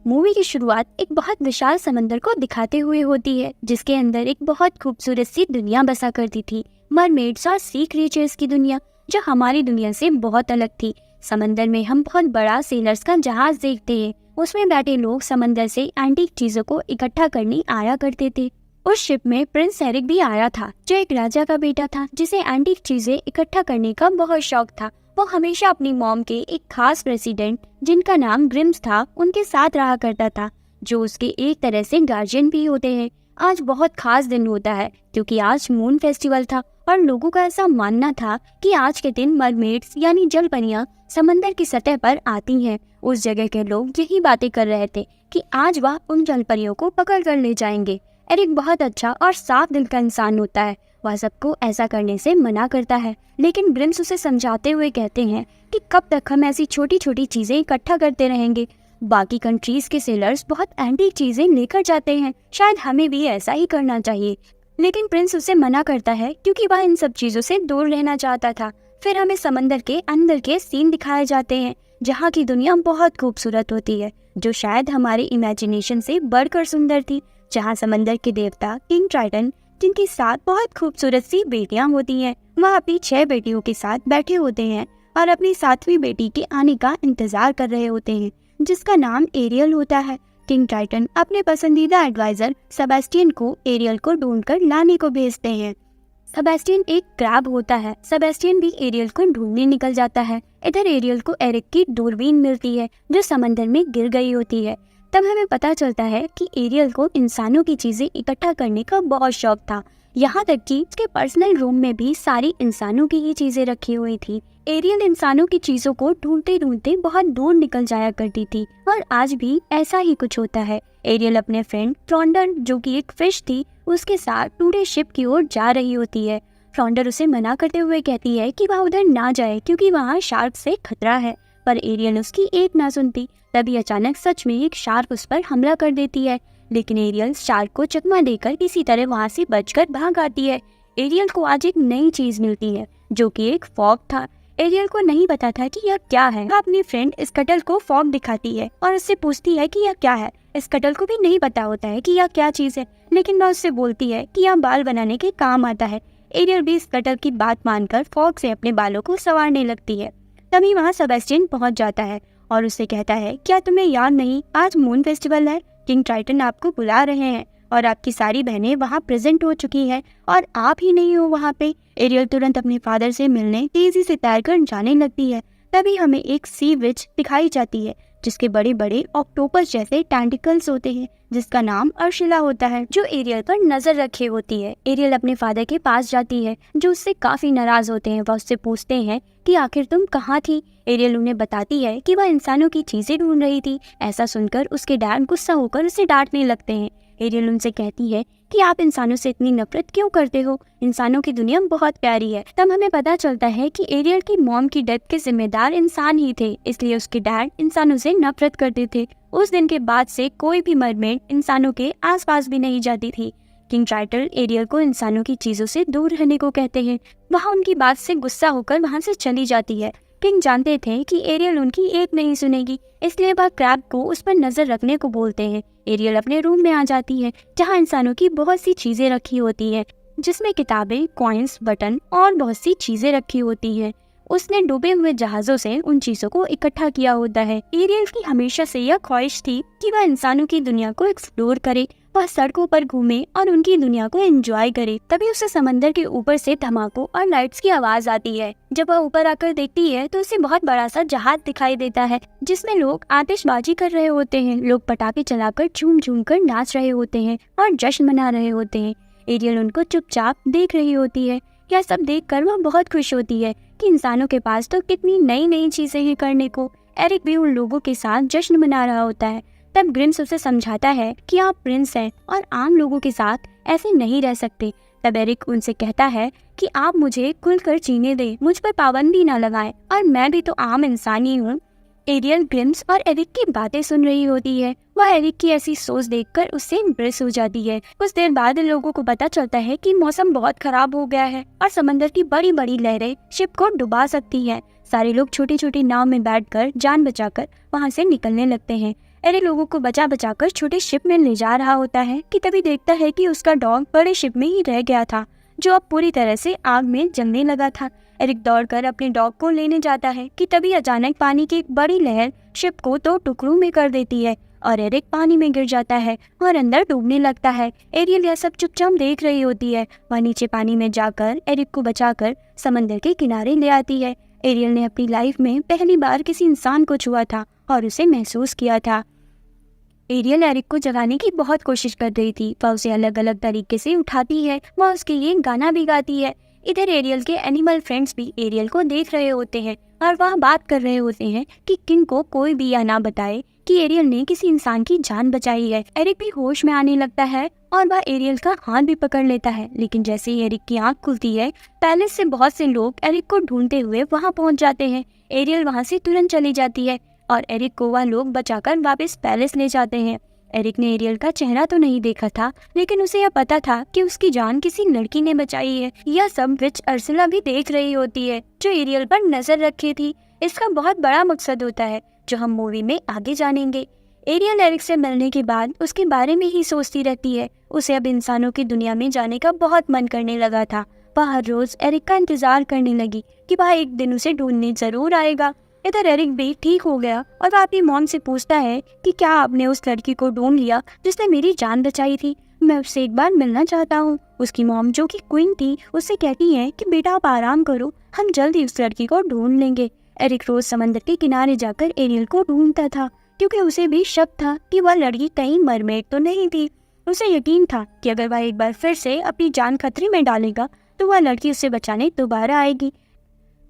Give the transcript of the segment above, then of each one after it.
Movie की शुरुआत एक बहुत विशाल समंदर को दिखाते हुए होती है, जिसके अंदर एक बहुत खूबसूरत सी दुनिया बसा करती थी। मरमेड्स और सी क्रिएचर्स की दुनिया, जो हमारी दुनिया से बहुत अलग थी। समंदर में हम बहुत बड़ा सेलर्स का जहाज देखते हैं। उसमें बैठे लोग समंदर से एंटीक चीजों को इकट्ठा करने आया करते थे। उस शिप में प्रिंस एरिक भी आया था, जो एक राजा का बेटा था, जिसे एंटीक चीजें इकट्ठा करने का बहुत शौक था। वो हमेशा अपनी मॉम के एक खास प्रेसिडेंट, जिनका नाम ग्रिम्स था, उनके साथ रहा करता था, जो उसके एक तरह से गार्जियन भी होते हैं। आज बहुत खास दिन होता है, क्योंकि आज मून फेस्टिवल था और लोगों का ऐसा मानना था कि आज के दिन मरमेड्स यानी जल परियां समंदर की सतह पर आती हैं। उस जगह के लोग यही बातें कर रहे थे कि आज वह उन जल परियों को पकड़ कर ले जाएंगे। एरिक बहुत अच्छा और साफ दिल का इंसान होता है। वह सबको ऐसा करने से मना करता है, लेकिन ग्रिम्स उसे समझाते हुए कहते हैं कि कब तक हम ऐसी छोटी छोटी चीजें इकट्ठा करते रहेंगे। बाकी कंट्रीज के सेलर्स बहुत एंटीक चीजें लेकर जाते हैं, शायद हमें भी ऐसा ही करना चाहिए। लेकिन प्रिंस उसे मना करता है, क्योंकि वह इन सब चीजों से दूर रहना चाहता था। फिर हमें समंदर के अंदर के सीन दिखाए जाते हैं, जहाँ की दुनिया बहुत खूबसूरत होती है, जो शायद हमारे इमेजिनेशन से बढ़कर सुंदर थी। जहाँ समंदर के देवता किंग ट्राइटन, जिनकी 7 बहुत खूबसूरत सी बेटियां होती हैं, वह अपनी 6 बेटियों के साथ बैठे होते हैं और अपनी 7वीं बेटी के आने का इंतजार कर रहे होते हैं, जिसका नाम एरियल होता है। किंग ट्राइटन अपने पसंदीदा एडवाइजर सेबेस्टियन को एरियल को ढूंढकर लाने को भेजते हैं। सेबेस्टियन एक क्रैब होता है। सेबेस्टियन भी एरियल को ढूंढने निकल जाता है। इधर एरियल को एरिक की दूरबीन मिलती है, जो समंदर में गिर गई होती है। तब हमें पता चलता है कि एरियल को इंसानों की चीजें इकट्ठा करने का बहुत शौक था, यहाँ तक कि उसके पर्सनल रूम में भी सारी इंसानों की ही चीजें रखी हुई थी। एरियल इंसानों की चीजों को ढूंढते ढूंढते बहुत दूर निकल जाया करती थी, और आज भी ऐसा ही कुछ होता है। एरियल अपने फ्रेंड फ्लॉन्डर, जो कि एक फिश थी, उसके साथ टूटे शिप की ओर जा रही होती है। फ्लॉन्डर उसे मना करते हुए कहती है कि वह उधर ना जाए, क्योंकि वहाँ शार्क से खतरा है, पर एरियल उसकी एक ना सुनती। तभी अचानक सच में एक शार्क उस पर हमला कर देती है, लेकिन एरियल शार्क को चकमा देकर किसी तरह वहाँ से बचकर भाग आती है। एरियल को आज एक नई चीज मिलती है, जो कि एक फॉग था। एरियल को नहीं पता था कि यह क्या है। वह अपनी फ्रेंड स्कटल को फॉग दिखाती है और उससे पूछती है कि यह क्या है। स्कटल को भी नहीं पता होता है कि यह क्या चीज है, लेकिन वह उससे बोलती है कि यह बाल बनाने के काम आता है। एरियल भी स्कटल की बात मानकर फॉग से अपने बालों को संवारने लगती है। तभी वहाँ सेबेस्टियन पहुँच जाता है और उससे कहता है, क्या तुम्हें याद नहीं, आज मून फेस्टिवल है। किंग ट्राइटन आपको बुला रहे हैं और आपकी सारी बहनें वहाँ प्रेजेंट हो चुकी हैं और आप ही नहीं हो वहाँ पे। एरियल तुरंत अपने फादर से मिलने तेजी से तैरकर जाने लगती है। तभी हमें एक सी विच दिखाई जाती है, जिसके बड़े बड़े ऑक्टोपस जैसे टेंटिकल्स होते हैं, जिसका नाम अर्शिला होता है, जो एरियल पर नजर रखे होती है। एरियल अपने फादर के पास जाती है, जो उससे काफी नाराज होते हैं। वह उससे पूछते हैं कि आखिर तुम कहाँ थी। एरियल उन्हें बताती है कि वह इंसानों की चीजें ढूंढ रही थी। ऐसा सुनकर उसके डैड गुस्सा होकर उसे डांटने लगते हैं। एरियल उनसे कहती है कि आप इंसानों से इतनी नफरत क्यों करते हो, इंसानों की दुनिया बहुत प्यारी है। तब हमें पता चलता है कि एरियल की मॉम की डेथ के जिम्मेदार इंसान ही थे, इसलिए उसके डैड इंसानों से नफरत करते थे। उस दिन के बाद से कोई भी मरमेड इंसानों के आसपास भी नहीं जाती थी। किंग ट्राइटन एरियल को इंसानों की चीजों से दूर रहने को कहते हैं। वहाँ उनकी बात से गुस्सा होकर वहाँ से चली जाती है। किंग जानते थे कि एरियल उनकी एक नहीं सुनेगी, इसलिए वह क्रैब को उस पर नजर रखने को बोलते हैं। एरियल अपने रूम में आ जाती है, जहाँ इंसानों की बहुत सी चीजें रखी होती है, जिसमें किताबें, कॉइन्स, बटन और बहुत सी चीजें रखी होती है। उसने डूबे हुए जहाजों से उन चीजों को इकट्ठा किया होता है। एरियल की हमेशा से यह ख्वाहिश थी कि वह इंसानों की दुनिया को एक्सप्लोर करे, वह सड़कों पर घूमे और उनकी दुनिया को एंजॉय करे। तभी उसे समंदर के ऊपर से धमाकों और लाइट्स की आवाज आती है। जब वह ऊपर आकर देखती है तो उसे बहुत बड़ा सा जहाज दिखाई देता है, जिसमें लोग आतिशबाजी कर रहे होते हैं। लोग पटाखे चलाकर झूम झूम कर नाच रहे होते हैं और जश्न मना रहे होते हैं। एरियल उनको चुपचाप देख रही होती है। यह सब देखकर वह बहुत खुश होती है कि इंसानों के पास तो कितनी नई नई चीजें हैं करने को। एरिक भी उन लोगों के साथ जश्न मना रहा होता है। तब ग्रिम्स उसे समझाता है कि आप प्रिंस हैं और आम लोगों के साथ ऐसे नहीं रह सकते। तब एरिक उनसे कहता है कि आप मुझे खुलकर जीने दें, मुझ पर पाबंदी ना लगाएं, और मैं भी तो आम इंसान ही हूँ। एरियल ग्रिम्स और एरिक की बातें सुन रही होती है। वह एरिक की ऐसी सोच देखकर उससे इम्प्रेस हो जाती है। कुछ देर बाद इन लोगों को पता चलता है कि मौसम बहुत खराब हो गया है और समंदर की बड़ी बड़ी लहरें शिप को डुबा सकती हैं। सारे लोग छोटी छोटी नाव में बैठकर जान बचाकर वहाँ से निकलने लगते हैं। एरिक लोगों को बचा बचा कर छोटे शिप में ले जा रहा होता है कि तभी देखता है कि उसका डॉग बड़े शिप में ही रह गया था, जो अब पूरी तरह से आग में जलने लगा था। एरिक दौड़कर अपने डॉग को लेने जाता है कि तभी अचानक पानी की एक बड़ी लहर शिप को 2 टुकड़ों में कर देती है और एरिक पानी में गिर जाता है और अंदर डूबने लगता है। एरियल यह सब चुपचाप देख रही होती है। वह नीचे पानी में जाकर एरिक को बचाकर समंदर के किनारे ले आती है। एरियल ने अपनी लाइफ में पहली बार किसी इंसान को छुआ था और उसे महसूस किया था। एरियल एरिक को जगाने की बहुत कोशिश कर रही थी। वह उसे अलग अलग तरीके से उठाती है, वह उसके लिए गाना भी गाती है। इधर एरियल के एनिमल फ्रेंड्स भी एरियल को देख रहे होते हैं और वह बात कर रहे होते हैं कि किंग को कोई भी यह ना बताए कि एरियल ने किसी इंसान की जान बचाई है। एरिक भी होश में आने लगता है और वह एरियल का हाथ भी पकड़ लेता है, लेकिन जैसे ही एरिक की आंख खुलती है, पैलेस से बहुत से लोग एरिक को ढूंढते हुए वहां पहुंच जाते हैं। एरियल वहां से तुरंत चली जाती है और एरिक को वह लोग बचाकर वापस पैलेस ले जाते हैं। एरिक ने एरियल का चेहरा तो नहीं देखा था, लेकिन उसे यह पता था कि उसकी जान किसी लड़की ने बचाई है। यह सब विच अर्सला भी देख रही होती है, जो एरियल पर नजर रखी थी। इसका बहुत बड़ा मकसद होता है, जो हम मूवी में आगे जानेंगे। एरियल एरिक से मिलने के बाद उसके बारे में ही सोचती रहती है। उसे अब इंसानों की दुनिया में जाने का बहुत मन करने लगा था। वह हर रोज एरिक का इंतजार करने लगी कि वह एक दिन उसे ढूंढने जरूर आएगा। इधर एरिक भी ठीक हो गया और वह अपनी मॉम से पूछता है कि क्या आपने उस लड़की को ढूंढ लिया जिसने मेरी जान बचाई थी? मैं उससे एक बार मिलना चाहता हूँ। उसकी मॉम, जो कि क्वीन थी, उससे कहती है कि बेटा आप आराम करो, हम जल्द ही उस लड़की को ढूंढ लेंगे। एरिक रोज समंदर के किनारे जाकर एरियल को ढूंढता था, क्योंकि उसे भी शक था कि वह लड़की कहीं मरमेड तो नहीं थी। उसे यकीन था कि अगर वह एक बार फिर से अपनी जान खतरे में डालेगा तो वह लड़की उसे बचाने दोबारा आएगी।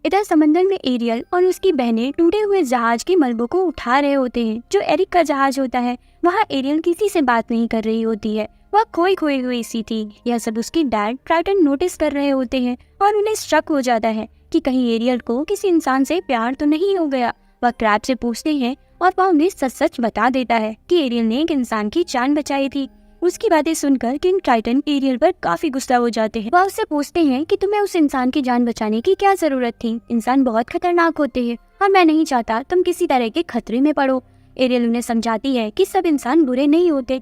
इधर समंदर में एरियल और उसकी बहनें टूटे हुए जहाज के मलबों को उठा रहे होते हैं, जो एरिक का जहाज होता है। वहाँ एरियल किसी से बात नहीं कर रही होती है, वह खोई खोई हुई सी थी। यह सब उसकी डैड ट्राइटन नोटिस कर रहे होते हैं और उन्हें शक हो जाता है कि कहीं एरियल को किसी इंसान से प्यार तो नहीं हो गया। वह क्रैब से पूछते हैं और वह उन्हें सच सच बता देता है कि एरियल ने एक इंसान की जान बचाई थी। उसकी बातें सुनकर किंग ट्राइटन एरियल पर काफी गुस्सा हो जाते हैं। वह उससे पूछते हैं कि तुम्हें उस इंसान की जान बचाने की क्या जरूरत थी? इंसान बहुत खतरनाक होते हैं और मैं नहीं चाहता तुम किसी तरह के खतरे में पड़ो। एरियल उन्हें समझाती है कि सब इंसान बुरे नहीं होते।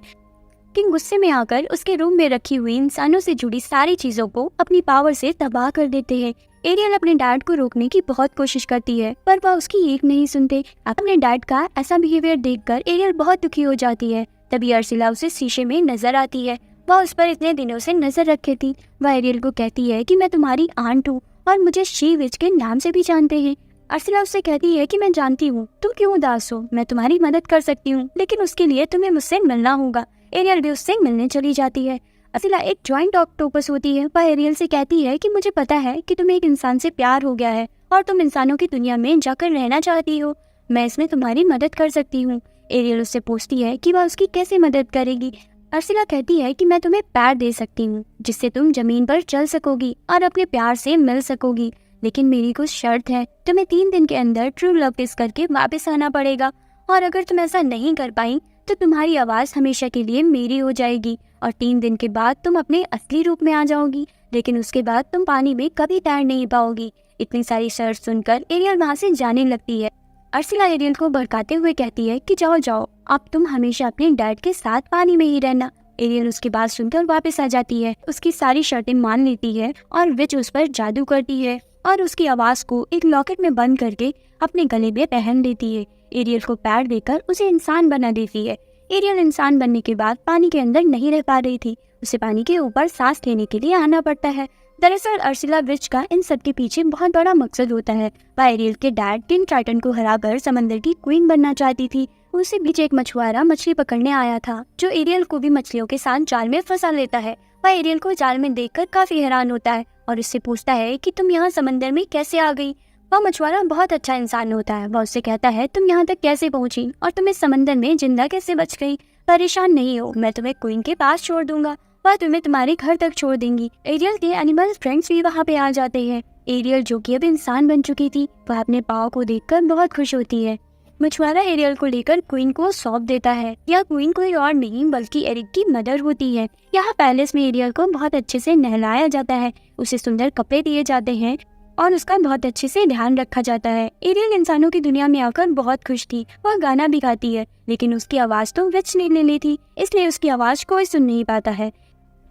किंग गुस्से में आकर उसके रूम में रखी हुई इंसानों से जुड़ी सारी चीजों को अपनी पावर से तबाह कर देते हैं। एरियल अपने डैड को रोकने की बहुत कोशिश करती है, पर वह उसकी एक नहीं सुनते। अपने डैड का ऐसा बिहेवियर देखकर एरियल बहुत दुखी हो जाती है। तभी अर्सिला उसे शीशे में नजर आती है। वह उस पर इतने दिनों से नजर रखे थी। वह एरियल को कहती है कि मैं तुम्हारी आंट हूँ और मुझे शी विच के नाम से भी जानते हैं। अर्सिला उससे कहती है कि मैं जानती हूँ तुम क्यों उदास हो, मैं तुम्हारी मदद कर सकती हूँ, लेकिन उसके लिए तुम्हें मुझसे मिलना होगा। एरियल भी उससे मिलने चली जाती है। अर्सिला एक जॉइंट ऑक्टोपस होती है। वह एरियल से कहती है कि मुझे पता है कि तुम्हें एक इंसान से प्यार हो गया है और तुम इंसानों की दुनिया में जाकर रहना चाहती हो। मैं इसमें तुम्हारी मदद कर सकती हूँ। एरियल उससे पूछती है कि वह उसकी कैसे मदद करेगी। अर्सिला कहती है कि मैं तुम्हें पैर दे सकती हूँ, जिससे तुम जमीन पर चल सकोगी और अपने प्यार से मिल सकोगी, लेकिन मेरी कुछ शर्त है। तुम्हें 3 दिन के अंदर ट्रू लव किस करके वापस आना पड़ेगा, और अगर तुम ऐसा नहीं कर पाई तो तुम्हारी आवाज हमेशा के लिए मेरी हो जाएगी और 3 दिन के बाद तुम अपने असली रूप में आ जाओगी, लेकिन उसके बाद तुम पानी में कभी तैर नहीं पाओगी। इतनी सारी शर्त सुनकर एरियल वहाँ से जाने लगती है। अर्सिला एरियल को भड़काते हुए कहती है कि जाओ जाओ, अब तुम हमेशा अपने डैड के साथ पानी में ही रहना। एरियल उसकी बात सुनकर वापस आ जाती है, उसकी सारी शर्तें मान लेती है और विच उस पर जादू करती है और उसकी आवाज को एक लॉकेट में बंद करके अपने गले में पहन लेती है। एरियल को पैर देकर उसे इंसान बना देती है। एरियल इंसान बनने के बाद पानी के अंदर नहीं रह पा रही थी, उसे पानी के ऊपर सांस लेने के लिए आना पड़ता है। दरअसल अर्सिला विच का इन सब के पीछे बहुत बड़ा मकसद होता है। वह एरियल के डैड किंग ट्राइटन को हराकर समंदर की क्वीन बनना चाहती थी। उससे बीच एक मछुआरा मछली पकड़ने आया था, जो एरियल को भी मछलियों के साथ जाल में फंसा लेता है। वह एरियल को जाल में देखकर काफी हैरान होता है और उससे पूछता है कि तुम यहाँ समंदर में कैसे आ गई। वह मछुआरा बहुत अच्छा इंसान होता है। वह उससे कहता है तुम यहाँ तक कैसे पहुँची और तुम इस समंदर में जिंदा कैसे बच गई। परेशान नहीं हो, मैं तुम्हें क्वीन के पास छोड़ दूंगा, वह तुम्हें तुम्हारे घर तक छोड़ देंगी। एरियल के एनिमल फ्रेंड्स भी वहाँ पे आ जाते हैं। एरियल, जो कि अब इंसान बन चुकी थी, वह अपने पाँव को देखकर बहुत खुश होती है। मछुआरा एरियल को लेकर क्वीन को सौंप देता है। यह क्वीन कोई और नहीं बल्कि एरिक की मदर होती है। यहाँ पैलेस में एरियल को बहुत अच्छे से नहलाया जाता है, उसे सुंदर कपड़े दिए जाते हैं और उसका बहुत अच्छे से ध्यान रखा जाता है। एरियल इंसानों की दुनिया में आकर बहुत खुश थी। वह गाना भी गाती है, लेकिन उसकी आवाज तो विच ने ले ली थी, इसलिए उसकी आवाज कोई सुन नहीं पाता है।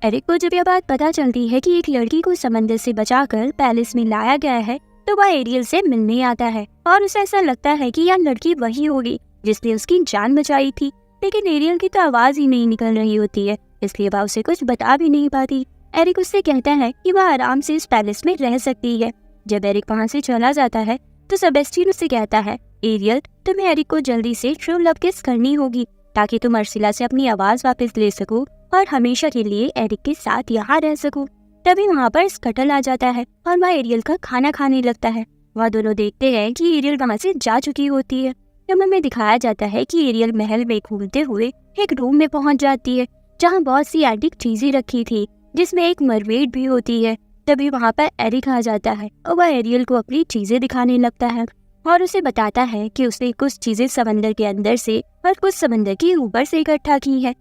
एरिक को जब यह बात पता चलती है कि एक लड़की को समंदर से बचाकर पैलेस में लाया गया है, तो वह एरियल से मिलने आता है और उसे ऐसा लगता है कि यह लड़की वही होगी जिसने उसकी जान बचाई थी। लेकिन एरियल की तो आवाज ही नहीं निकल रही होती है, इसलिए वह उसे कुछ बता भी नहीं पाती। एरिक उससे कहता है कि वह आराम से इस पैलेस में रह सकती है। जब एरिक वहाँ से चला जाता है तो सेबेस्टियन उससे कहता है, एरियल, तुम्हें एरिक को जल्दी से ट्रू लव किस करनी होगी ताकि तुम अर्सिला से अपनी आवाज वापस ले सको और हमेशा के लिए एरिक के साथ यहाँ रह सको। तभी वहाँ पर स्कटल आ जाता है और वह एरियल का खाना खाने लगता है। वह दोनों देखते हैं कि एरियल वहाँ से जा चुकी होती है। जब हमें दिखाया जाता है कि एरियल महल में घूमते हुए एक रूम में पहुँच जाती है जहाँ बहुत सी एंटीक चीजें रखी थी, जिसमें एक मरमेड भी होती है। तभी वहाँ पर एरिक आ जाता है और वह एरियल को अपनी चीजें दिखाने लगता है और उसे बताता है कि उसने कुछ चीजें समंदर के अंदर से और कुछ समंदर के ऊपर से इकट्ठा की है।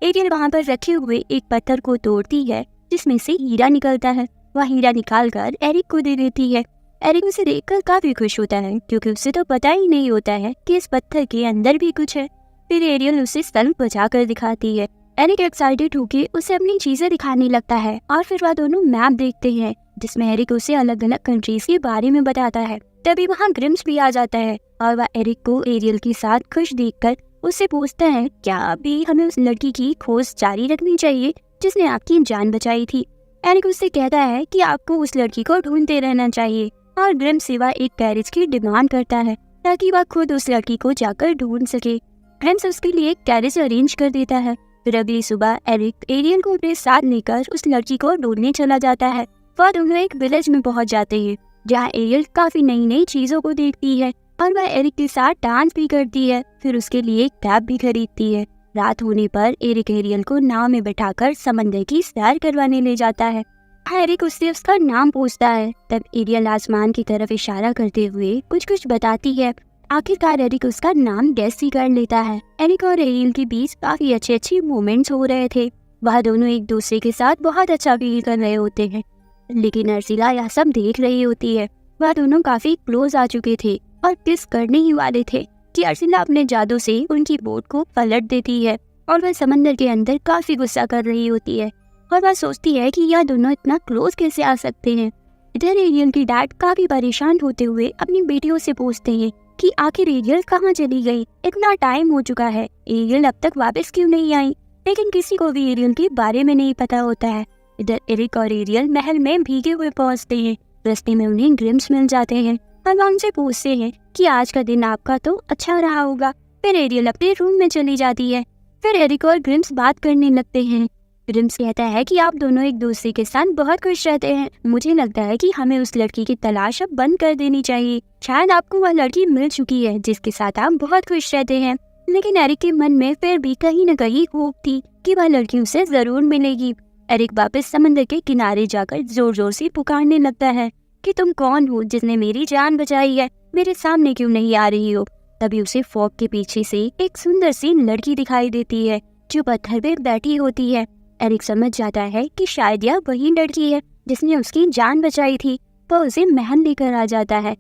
एरियल वहाँ पर रखे हुए एक पत्थर को तोड़ती है जिसमें से हीरा निकलता है। वह हीरा निकालकर एरिक को दे देती है। एरिक उसे देखकर काफी खुश होता है क्योंकि उसे तो पता ही नहीं होता है कि इस पत्थर के अंदर भी कुछ है। फिर एरियल उसे स्तन बचा कर दिखाती है। एरिक एक्साइटेड होकर उसे अपनी चीजें दिखाने लगता है और फिर वह दोनों मैप देखते हैं जिसमें एरिक उसे अलग अलग कंट्रीज के बारे में बताता है। तभी वहाँ ग्रिम्स भी आ जाता है और वह एरिक को एरियल के साथ खुश देखकर उससे पूछता है, क्या अभी हमें उस लड़की की खोज जारी रखनी चाहिए जिसने आपकी जान बचाई थी। एरिक उससे कहता है कि आपको उस लड़की को ढूंढते रहना चाहिए और ग्रिम्स सिवा एक कैरेज की डिमांड करता है ताकि वह खुद उस लड़की को जाकर ढूंढ सके। ग्रिम्स उसके लिए एक कैरेज अरेंज कर देता है। फिर अगली सुबह एरिक एरियल को अपने साथ लेकर उस लड़की को ढूंढने चला जाता है। वह दोनों एक विलेज में पहुंच जाते हैं जहां एरियल काफी नई नई चीजों को देखती है और वह एरिक के साथ डांस भी करती है। फिर उसके लिए एक टैब भी खरीदती है। रात होने पर एरिक एरियल को नाव में बैठाकर समंदर की सैर करवाने ले जाता है। एरिक उससे उसका नाम पूछता है। तब एरियल आसमान की तरफ इशारा करते हुए कुछ कुछ बताती है। आखिरकार एरिक उसका नाम गैस ही कर लेता है। एरिक और एरियल के बीच काफी अच्छे मोमेंट्स हो रहे थे। वह दोनों एक दूसरे के साथ बहुत अच्छा फील कर रहे होते हैं, लेकिन अर्सिला यह सब देख रही होती है। वह दोनों काफी क्लोज आ चुके थे और किस करने ही वाले थे कि अर्सिला अपने जादू से उनकी बोट को पलट देती है और वह समंदर के अंदर काफी गुस्सा कर रही होती है और वह सोचती है कि यह दोनों इतना क्लोज कैसे आ सकते हैं। इधर एरियल की डैड काफी परेशान होते हुए अपनी बेटियों से पूछते हैं कि आखिर एरियल कहाँ चली गई, इतना टाइम हो चुका है, एरियल अब तक वापस क्यों नहीं आई। लेकिन किसी को भी एरियल के बारे में नहीं पता होता है। इधर एरिक और एरियल महल में भीगे हुए पहुंचते हैं। रास्ते में उन्हें ग्रिम्स मिल जाते हैं और वह उनसे पूछते हैं कि आज का दिन आपका तो अच्छा रहा होगा। फिर एरियल अपने रूम में चली जाती है। फिर एरिक और ग्रिम्स बात करने लगते हैं। ग्रिम्स कहता है कि आप दोनों एक दूसरे के साथ बहुत खुश रहते हैं। मुझे लगता है कि हमें उस लड़की की तलाश अब बंद कर देनी चाहिए। शायद आपको वह लड़की मिल चुकी है जिसके साथ आप बहुत खुश रहते हैं। लेकिन एरिक के मन में फिर भी कहीं न कहीं होप थी कि वह लड़की उसे जरूर मिलेगी। एरिक वापस समंदर के किनारे जाकर जोर जोर से पुकारने लगता है कि तुम कौन हो जिसने मेरी जान बचाई है, मेरे सामने क्यों नहीं आ रही हो। तभी उसे फॉग के पीछे से एक सुंदर सी लड़की दिखाई देती है जो पत्थर पे बैठी होती है। एरिक समझ जाता है कि शायद यह वही लड़की है जिसने उसकी जान बचाई थी। वह उसे महल लेकर आ जाता है।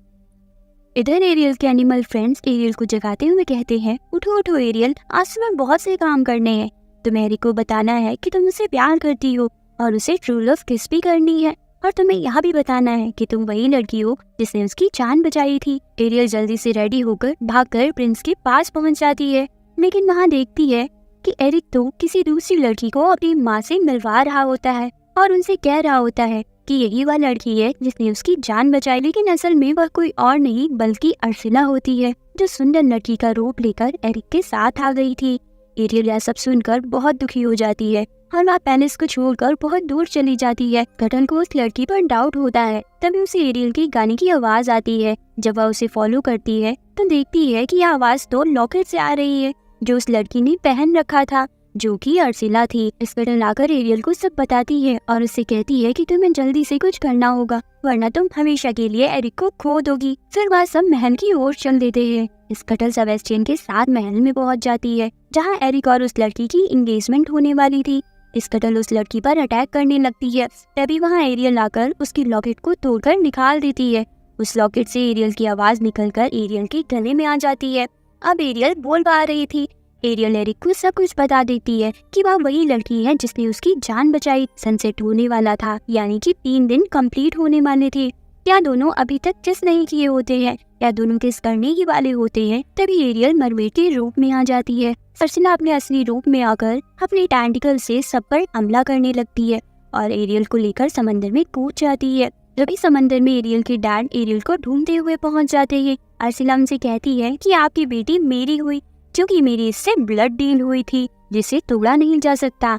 इधर एरियल के एनिमल फ्रेंड्स एरियल को जगाते हुए कहते हैं, उठो उठो एरियल, आज तुम्हें बहुत से काम करने हैं। तुम्हें एरिक को बताना है कि तुम उसे प्यार करती हो और उसे ट्रू लव किस भी करनी है, और तुम्हें यह भी बताना है कि तुम वही लड़की हो जिसने उसकी जान बचाई थी। एरियल जल्दी से रेडी होकर भागकर प्रिंस के पास पहुंच जाती है, लेकिन वहाँ देखती है कि एरिक तो किसी दूसरी लड़की को अपनी माँ से मिलवा रहा होता है और उनसे कह रहा होता है कि यही वह लड़की है जिसने उसकी जान बचाई। लेकिन असल में वह कोई और नहीं बल्कि अर्सिला होती है जो सुंदर लड़की का रूप लेकर एरिक के साथ आ गई थी। एरियल यह सब सुनकर बहुत दुखी हो जाती है और वह पैलेस को छोड़कर बहुत दूर चली जाती है। कटल को उस लड़की पर डाउट होता है। तभी उसे एरियल की गाने की आवाज आती है। जब वह उसे फॉलो करती है तो देखती है कि यह आवाज तो लॉकेट से आ रही है जो उस लड़की ने पहन रखा था, जो कि अर्सिला थी। इस कटल आकर एरियल को सब बताती है और उससे कहती है कि तुम्हें जल्दी से कुछ करना होगा वरना तुम हमेशा के लिए एरिक को खो दोगी। फिर वह सब महल की ओर चल देते हैं। इस कटल सेबेस्टियन के साथ महल में पहुंच जाती है जहां एरिक और उस लड़की की एंगेजमेंट होने वाली थी। स्कटल उस लड़की पर अटैक करने लगती है। तभी वहाँ एरियल आकर उसकी लॉकेट को तोड़कर निकाल देती है। उस लॉकेट से एरियल की आवाज निकलकर एरियल के गले में आ जाती है। अब एरियल बोल पा रही थी। एरियल एरिक को सब कुछ बता देती है कि वह वही लड़की है जिसने उसकी जान बचाई। सनसेट होने वाला था, यानी कि 3 दिन कंप्लीट होने वाले थे। क्या दोनों अभी तक किस नहीं किए होते हैं, या दोनों किस करने ही वाले होते हैं। तभी एरियल मरमेड के रूप में आ जाती है। अर्सिला अपने असली रूप में आकर अपने टेंटिकल से सब पर हमला करने लगती है और एरियल को लेकर समंदर में कूद जाती है। तभी समंदर में एरियल के डैड एरियल को ढूंढते हुए पहुंच जाते हैं। अर्सिला उनसे कहती है कि आपकी बेटी मेरी हुई, क्योंकि मेरी इससे ब्लड डील हुई थी जिसे तोड़ा नहीं जा सकता।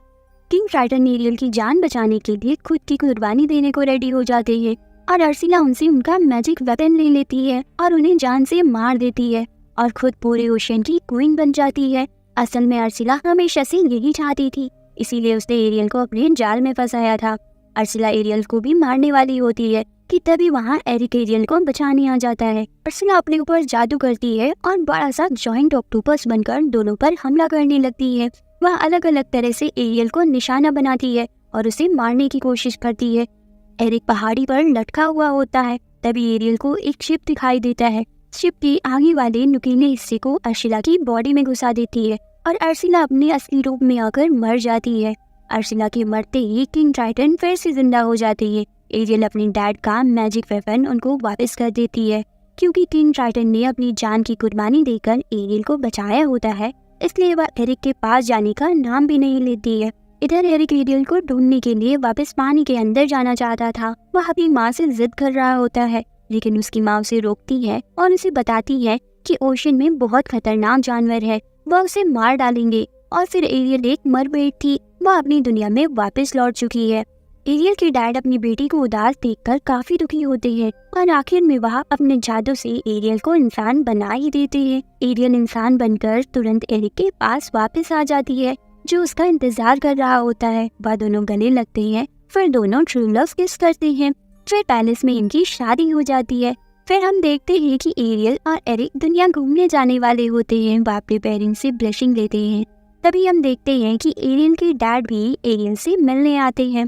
किंग ट्राइटन एरियल की जान बचाने के लिए खुद की कुर्बानी देने को रेडी हो जाते हैं और अर्सिला उनसे उनका मैजिक वेपन ले लेती है और उन्हें जान से मार देती है और खुद पूरे ओशन की क्वीन बन जाती है। असल में अर्सिला हमेशा से यही चाहती थी, इसीलिए उसने एरियल को अपने जाल में फंसाया था। अर्सिला एरियल को भी मारने वाली होती है कि तभी वहाँ एरिक एरियल को बचाने आ जाता है। अर्सिला अपने ऊपर जादू करती है और बड़ा सा जॉइंट ऑक्टोपस बनकर दोनों पर हमला करने लगती है। वह अलग अलग तरह से एरियल को निशाना बनाती है और उसे मारने की कोशिश करती है। एरिक पहाड़ी पर लटका हुआ होता है। तभी एरियल को एक शिप दिखाई देता है। शिप के आगे वाले नुकीले हिस्से को अर्सिला की बॉडी में घुसा देती है और अर्सिला अपने असली रूप में आकर मर जाती है। अर्सिला के मरते ही किंग ट्राइटन फिर से जिंदा हो जाती है। एरियल अपने डैड का मैजिक वेपन उनको वापस कर देती है, क्योंकि किंग ट्राइटन ने अपनी जान की कुर्बानी देकर एरियल को बचाया होता है, इसलिए वह एरिक के पास जाने का नाम भी नहीं लेती है। इधर एरिक एरियल को ढूंढने के लिए वापस पानी के अंदर जाना चाहता था। वह अपनी माँ से जिद कर रहा होता है, लेकिन उसकी माँ उसे रोकती है और उसे बताती है कि ओशन में बहुत खतरनाक जानवर है, वह उसे मार डालेंगे। और फिर एरियल एक मरमेड थी, वह अपनी दुनिया में वापस लौट चुकी है। एरियल के डैड अपनी बेटी को उदास देखकर काफी दुखी होते हैं और आखिर में वह अपने जादू से एरियल को इंसान बना ही देते हैं। एरियल इंसान बनकर तुरंत एरिक के पास वापस आ जाती है, जो उसका इंतजार कर रहा होता है। वह दोनों गले लगते हैं, फिर दोनों ट्रू लव किस करते हैं। फिर पैलेस में इनकी शादी हो जाती है। फिर हम देखते हैं कि एरियल और एरिक दुनिया घूमने जाने वाले होते हैं। वह अपने पेरेंट्स से ब्लेसिंग लेते हैं। तभी हम देखते हैं कि एरियल के डैड भी एरियल से मिलने आते हैं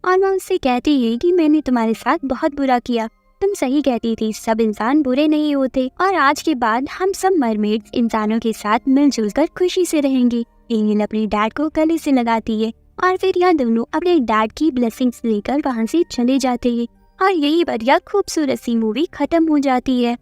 और वह उससे कहती है कि मैंने तुम्हारे साथ बहुत बुरा किया, तुम सही कहती थी, सब इंसान बुरे नहीं होते और आज के बाद हम सब मरमेड्स इंसानों के साथ मिलजुल कर खुशी से रहेंगी। एरियल अपने डैड को गले से लगाती है और फिर यह दोनों अपने डैड की ब्लेसिंग्स लेकर वहाँ से चले जाते हैं और यही बढ़िया खूबसूरत सी मूवी खत्म हो जाती है।